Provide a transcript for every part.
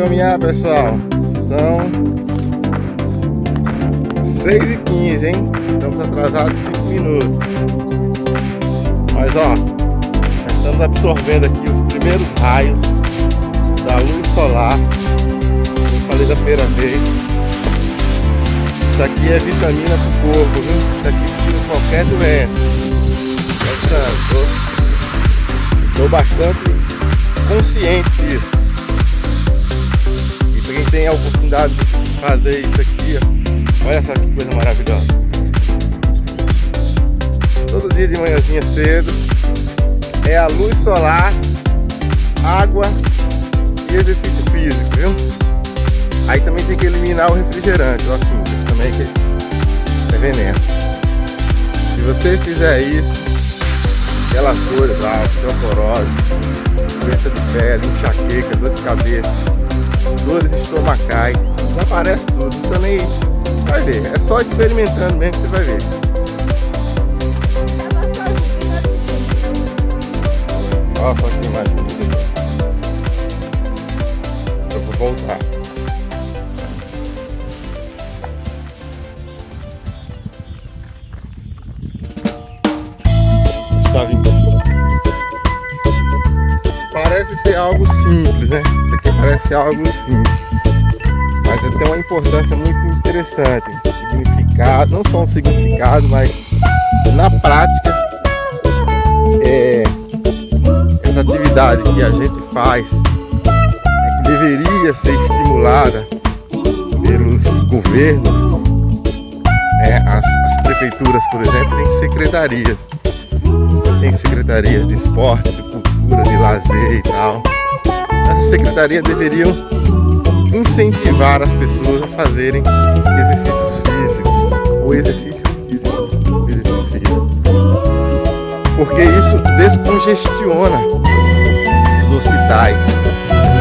caminhar, pessoal. São 6h15, hein? Estamos atrasados 5 minutos. Mas ó, já estamos absorvendo aqui os primeiros raios da luz solar. Como falei da primeira vez. Isso aqui é vitamina pro corpo, viu? Isso aqui tira qualquer doença. Estou bastante consciente disso. E para quem tem a oportunidade de fazer isso aqui, ó, olha só que coisa maravilhosa. Todo dia de manhãzinha cedo é a luz solar, água e exercício físico, viu? Aí também tem que eliminar o refrigerante, o açúcar também, que é veneno. Se você fizer isso, aquelas dores lá, osteoporose, doença de pele, enxaqueca, dor de cabeça, dores estomacais, aparece tudo, não precisa nem... Vai ver, é só experimentando mesmo que você vai ver. Olha só que imagem bonita. Eu vou voltar. Tá vindo. Parece ser algo simples, né? Isso aqui parece ser algo simples. Mas tem uma importância muito interessante. Significado, não só um significado, mas na prática essa atividade que a gente faz que deveria ser estimulada pelos governos, as prefeituras, por exemplo, têm secretarias. Tem secretarias de esporte, de cultura, de lazer e tal. Essas secretarias deveriam incentivar as pessoas a fazerem exercícios físicos ou exercício físico, porque isso descongestiona os hospitais.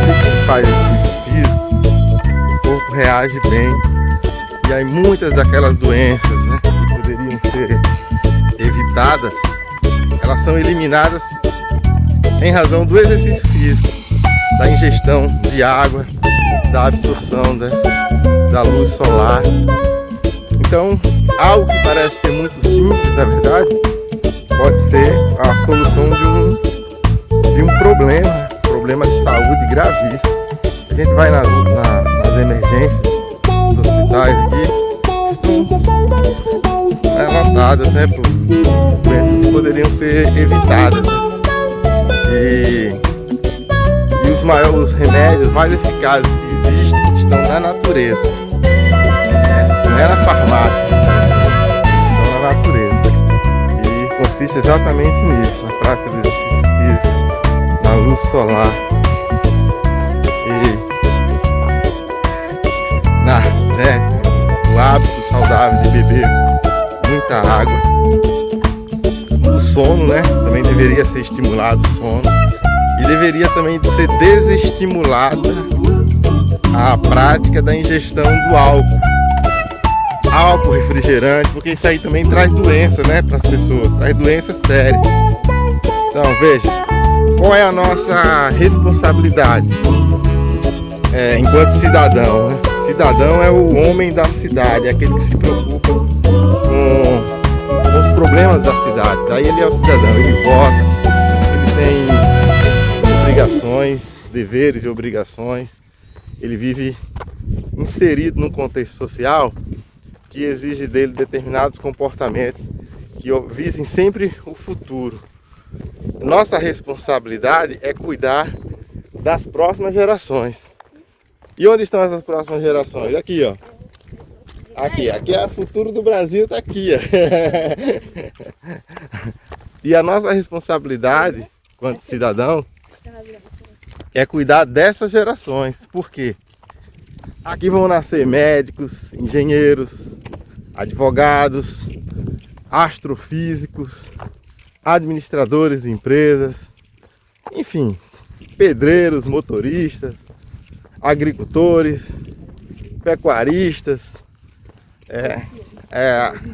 Quando se faz exercício físico, o corpo reage bem e aí muitas daquelas doenças, né, que poderiam ser evitadas, elas são eliminadas em razão do exercício físico, da ingestão de água, da absorção da luz solar. Então, algo que parece ser muito simples, na verdade, pode ser a solução de um problema de saúde gravíssimo. A gente vai nas emergências dos hospitais aqui, estão lotadas, né, por doenças que poderiam ser evitadas, né? E os remédios mais eficazes que existem estão na natureza, né? Não é na farmácia, estão na natureza. E consiste exatamente nisso, na prática do exercício físico, na luz solar e o hábito saudável de beber muita água. O sono, né? Também deveria ser estimulado o sono. E deveria também ser desestimulada a prática da ingestão do álcool, refrigerante, porque isso aí também traz doença, né, para as pessoas, traz doença séria. Então veja, qual é a nossa responsabilidade enquanto cidadão, né? Cidadão é o homem da cidade, é aquele que se preocupa com os problemas da cidade. Daí ele é o cidadão, ele vota, ele tem obrigações, deveres e obrigações. Ele vive inserido num contexto social que exige dele determinados comportamentos que visem sempre o futuro. Nossa responsabilidade é cuidar das próximas gerações. E onde estão essas próximas gerações? Aqui, ó. Aqui é o futuro do Brasil, tá aqui, ó. E a nossa responsabilidade, enquanto cidadão, é cuidar dessas gerações. Por quê? Aqui vão nascer médicos, engenheiros, advogados, astrofísicos, administradores de empresas, enfim, pedreiros, motoristas, agricultores, pecuaristas,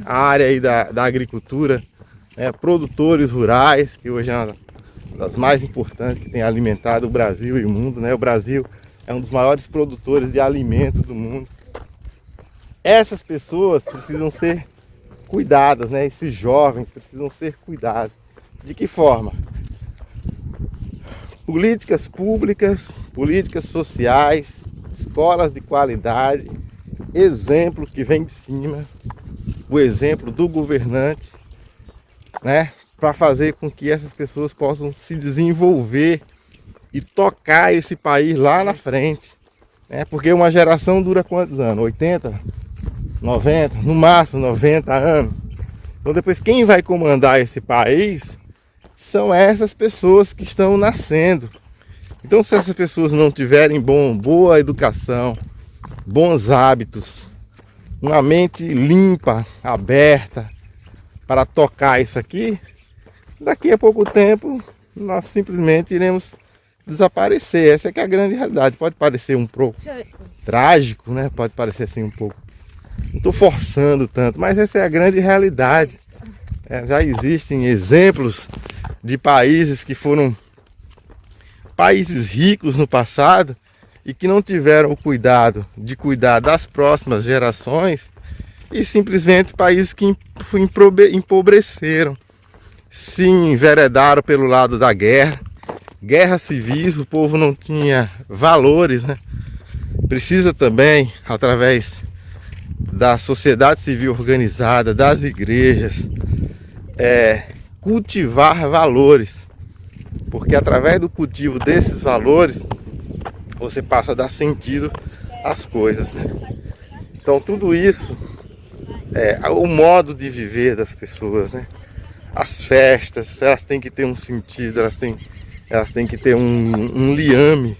a área aí da agricultura, produtores rurais, que hoje é uma das mais importantes que tem alimentado o Brasil e o mundo, né? O Brasil é um dos maiores produtores de alimento do mundo. Essas pessoas precisam ser cuidadas, né? Esses jovens precisam ser cuidados. De que forma? Políticas públicas, políticas sociais, escolas de qualidade, exemplo que vem de cima, o exemplo do governante, né? Para fazer com que essas pessoas possam se desenvolver e tocar esse país lá na frente, né? Porque uma geração dura quantos anos? 80, 90, no máximo 90 anos. Então depois quem vai comandar esse país são essas pessoas que estão nascendo. Então se essas pessoas não tiverem boa educação, bons hábitos, uma mente limpa, aberta para tocar isso aqui, daqui a pouco tempo nós simplesmente iremos desaparecer. Essa é que é a grande realidade. Pode parecer um pouco trágico, né? Pode parecer assim um pouco, não estou forçando tanto, mas essa é a grande realidade. Já existem exemplos de países que foram países ricos no passado e que não tiveram o cuidado de cuidar das próximas gerações, e simplesmente países que empobreceram, se enveredaram pelo lado da guerra, guerras civis. O povo não tinha valores, né? Precisa também, através da sociedade civil organizada, das igrejas, cultivar valores, porque através do cultivo desses valores você passa a dar sentido às coisas, né? Então tudo isso é o modo de viver das pessoas, né? As festas, elas têm que ter um sentido, elas têm que ter um liame,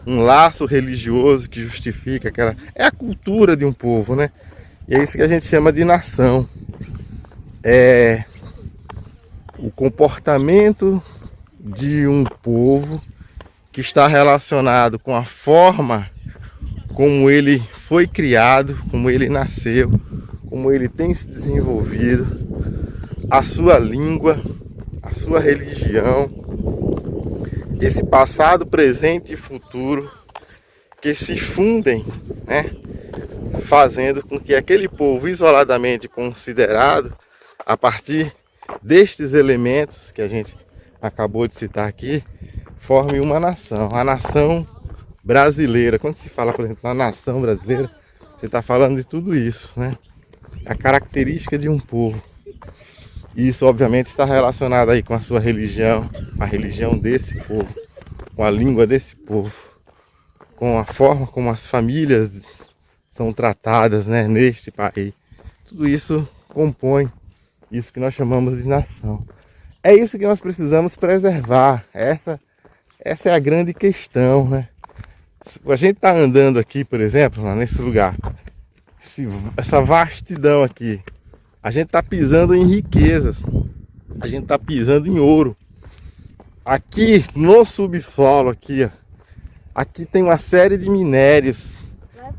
um laço religioso que justifica aquela... É a cultura de um povo, né? E é isso que a gente chama de nação. É o comportamento de um povo que está relacionado com a forma como ele foi criado, como ele nasceu, como ele tem se desenvolvido, a sua língua, a sua religião, esse passado, presente e futuro que se fundem, né? Fazendo com que aquele povo isoladamente considerado, a partir destes elementos que a gente acabou de citar aqui, forme uma nação, a nação brasileira. Quando se fala, por exemplo, na nação brasileira, você está falando de tudo isso, né? A característica de um povo. E isso obviamente está relacionado aí com a sua religião, a religião desse povo, com a língua desse povo, com a forma como as famílias são tratadas, né, neste país. Tudo isso compõe isso que nós chamamos de nação. É isso que nós precisamos preservar. Essa é a grande questão, né? A gente está andando aqui, por exemplo, lá nesse lugar, essa vastidão aqui, a gente está pisando em riquezas, a gente está pisando em ouro. Aqui no subsolo, aqui, ó, aqui tem uma série de minérios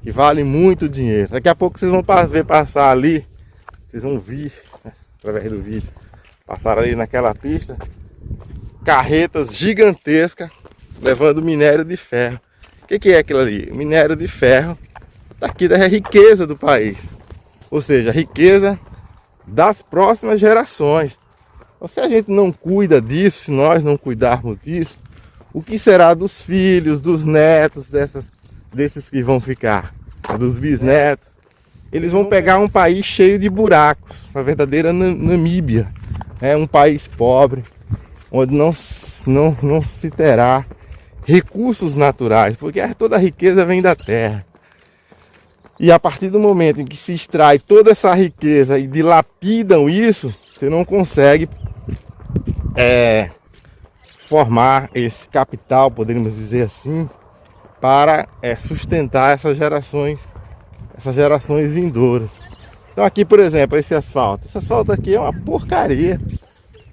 que valem muito dinheiro. Daqui a pouco vocês vão ver passar ali, vocês vão ver, né, através do vídeo, passar ali naquela pista, carretas gigantescas levando minério de ferro. O que é aquilo ali? Minério de ferro daqui da riqueza do país, ou seja, a riqueza das próximas gerações. Então, se a gente não cuida disso, se nós não cuidarmos disso, o que será dos filhos, dos netos desses que vão ficar, dos bisnetos? Eles vão pegar um país cheio de buracos, uma verdadeira Namíbia, um país pobre, onde não se terá recursos naturais, porque toda a riqueza vem da terra. E a partir do momento em que se extrai toda essa riqueza e dilapidam isso, você não consegue formar esse capital, podemos dizer assim, para sustentar essas gerações vindouras. Então aqui, por exemplo, esse asfalto aqui é uma porcaria.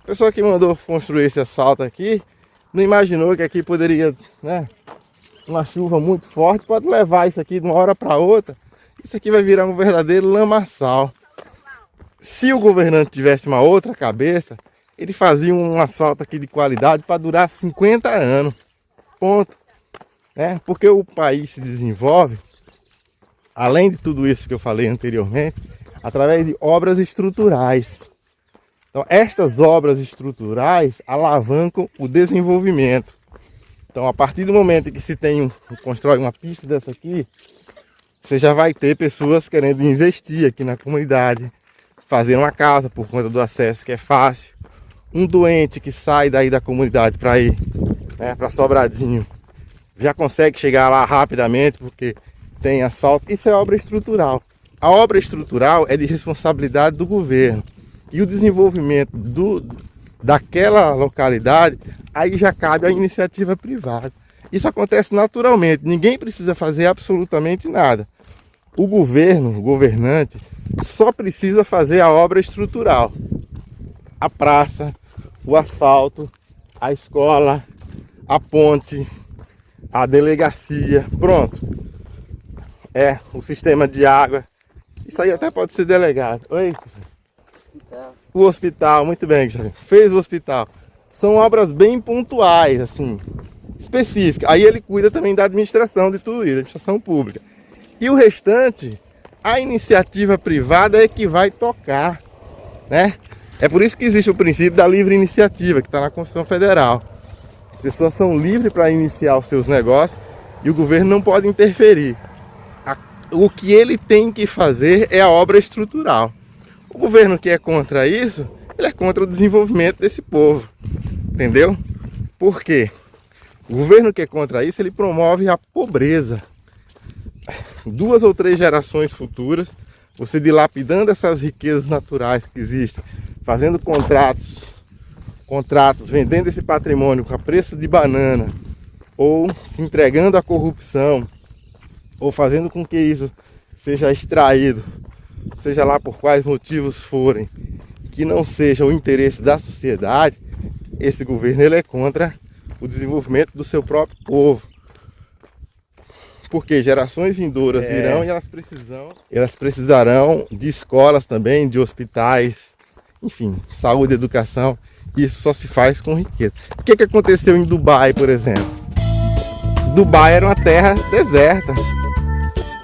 A pessoa que mandou construir esse asfalto aqui não imaginou que aqui poderia, né, uma chuva muito forte pode levar isso aqui de uma hora para outra. Isso aqui vai virar um verdadeiro lamaçal. Se o governante tivesse uma outra cabeça, ele fazia um asfalto aqui de qualidade para durar 50 anos. Ponto. né? Porque o país se desenvolve, além de tudo isso que eu falei anteriormente, através de obras estruturais. Então, estas obras estruturais alavancam o desenvolvimento. Então, a partir do momento que se constrói uma pista dessa aqui, você já vai ter pessoas querendo investir aqui na comunidade, fazer uma casa por conta do acesso que é fácil. Um doente que sai daí da comunidade para ir, né, para Sobradinho, já consegue chegar lá rapidamente porque tem asfalto. Isso é obra estrutural. A obra estrutural é de responsabilidade do governo. E o desenvolvimento daquela localidade, aí já cabe à iniciativa privada. Isso acontece naturalmente, ninguém precisa fazer absolutamente nada. O governo, o governante, só precisa fazer a obra estrutural. A praça, o asfalto, a escola, a ponte, a delegacia, pronto. O sistema de água. Isso aí até pode ser delegado. Oi? O hospital, muito bem, fez o hospital. São obras bem pontuais, assim, específicas. Aí ele cuida também da administração de tudo isso, da administração pública. E o restante, a iniciativa privada é que vai tocar, né? É por isso que existe o princípio da livre iniciativa, que está na Constituição Federal. As pessoas são livres para iniciar os seus negócios e o governo não pode interferir. O que ele tem que fazer é a obra estrutural. O governo que é contra isso, ele é contra o desenvolvimento desse povo, entendeu? Por quê? O governo que é contra isso, ele promove a pobreza. 2 ou 3 gerações futuras, você dilapidando essas riquezas naturais que existem, fazendo contratos, vendendo esse patrimônio com a preço de banana, ou se entregando à corrupção, ou fazendo com que isso seja extraído, seja lá por quais motivos forem, que não seja o interesse da sociedade, esse governo ele é contra o desenvolvimento do seu próprio povo. Porque gerações vindouras virão e elas precisarão de escolas também, de hospitais, enfim, saúde, educação. Isso só se faz com riqueza. O que aconteceu em Dubai, por exemplo? Dubai era uma terra deserta.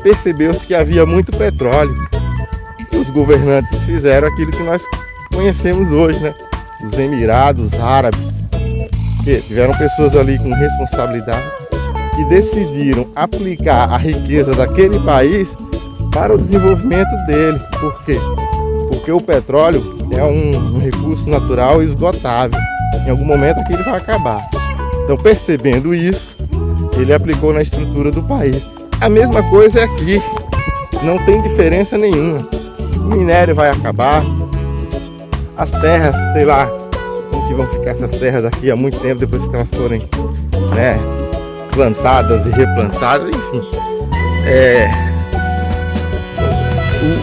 Percebeu-se que havia muito petróleo. E os governantes fizeram aquilo que nós conhecemos hoje, né? Os Emirados Árabes, que tiveram pessoas ali com responsabilidade, que decidiram aplicar a riqueza daquele país para o desenvolvimento dele. Por quê? Porque o petróleo é um recurso natural esgotável. Em algum momento aquilo vai acabar. Então, percebendo isso, ele aplicou na estrutura do país. A mesma coisa é aqui. Não tem diferença nenhuma. O minério vai acabar. As terras, sei lá, como que vão ficar essas terras daqui a muito tempo, depois que elas forem, né, plantadas e replantadas, enfim.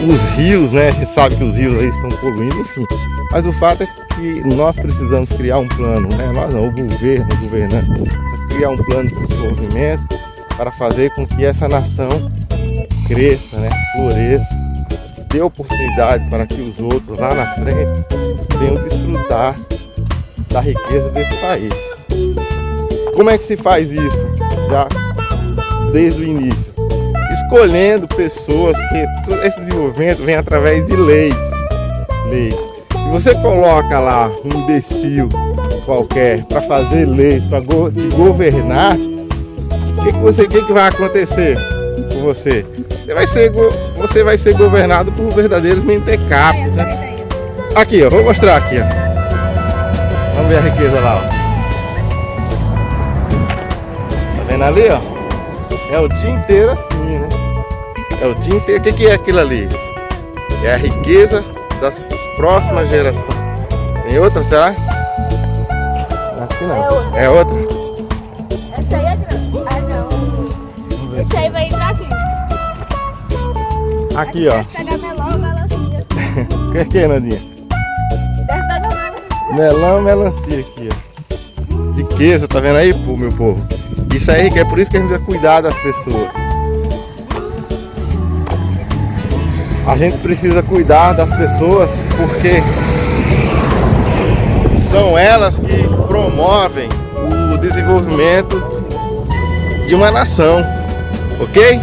Os rios, né? A gente sabe que os rios aí estão poluindo, enfim. Mas o fato é que nós precisamos criar um plano, né? Nós não, o governo, o governante, criar um plano de desenvolvimento para fazer com que essa nação cresça, né? Floresça, dê oportunidade para que os outros lá na frente venham desfrutar da riqueza desse país. Como é que se faz isso? Já desde o início, escolhendo pessoas que esse desenvolvimento vem através de leis. Se você coloca lá um imbecil qualquer para fazer leis, para governar, o que vai acontecer com você? Você vai ser governado por verdadeiros mentecaptos, né? Aqui, ó, vou mostrar aqui, ó. Vamos ver a riqueza lá, ó. Vendo ali, ó? É o dia inteiro assim, né? É o dia inteiro. O que é aquilo ali? É a riqueza das próximas gerações. Tem outra, será? Acho que não. É outra? Essa aí é grande. Ah, não. Esse aí vai entrar aqui. Aqui, ó. Deve pegar melão, melancia. O que é, Nandinha? Deve pegar melancia. Melão, melancia aqui, ó. Riqueza, tá vendo aí, meu povo? Isso aí, é por isso que a gente precisa cuidar das pessoas. A gente precisa cuidar das pessoas porque são elas que promovem o desenvolvimento de uma nação, ok?